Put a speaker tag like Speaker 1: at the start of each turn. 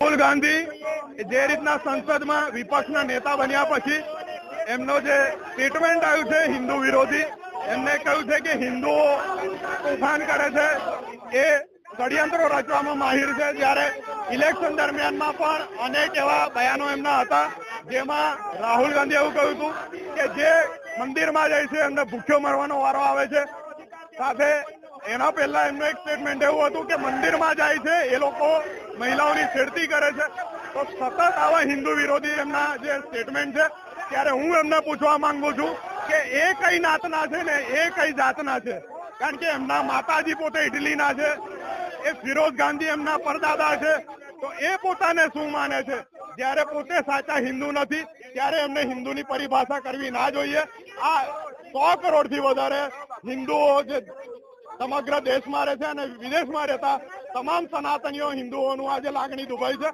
Speaker 1: રાહુલ ગાંધી જે રીતના સંસદમાં વિપક્ષના નેતા બન્યા પછી એમનો જે સ્ટેટમેન્ટ આવ્યું છે હિન્દુ વિરોધી, એમને કહ્યું છે કે હિન્દુઓ તોફાન કરે છે, એ ષડયંત્રો રચવામાં માહિર છે. જ્યારે ઇલેક્શન દરમિયાનમાં પણ અનેક એવા બયાનો એમના હતા, જેમાં રાહુલ ગાંધી એવું કહ્યું હતું કે જે મંદિરમાં જાય છે એમને ભૂખ્યો મરવાનો વારો આવે છે. સાથે એના પહેલા એમનું એક સ્ટેટમેન્ટ એવું હતું કે મંદિરમાં જાય છે એ લોકો મહિલાઓની છેડતી કરે છે. તો સતત આવા હિન્દુ વિરોધી એમના જે સ્ટેટમેન્ટ છે, ત્યારે હું એમને પૂછવા માંગુ છું કે એ કઈ નાતના છે ને એ કઈ જાતના છે? કારણ કે એમના માતાજી પોતે ઇટલીના છે, એ ફિરોઝ ગાંધી એમના પરદાદા છે, તો એ પોતાને શું માને છે? જ્યારે પોતે સાચા હિન્દુ નથી ત્યારે એમને હિન્દુની પરિભાષા કરવી ના જોઈએ. આ 100 કરોડથી વધારે હિન્દુઓ જે સમગ્ર દેશમાં રહે છે અને વિદેશમાં રહેતા તમામ સનાતનીઓ હિન્દુઓનું આજે લાગણી દુભાઈ છે.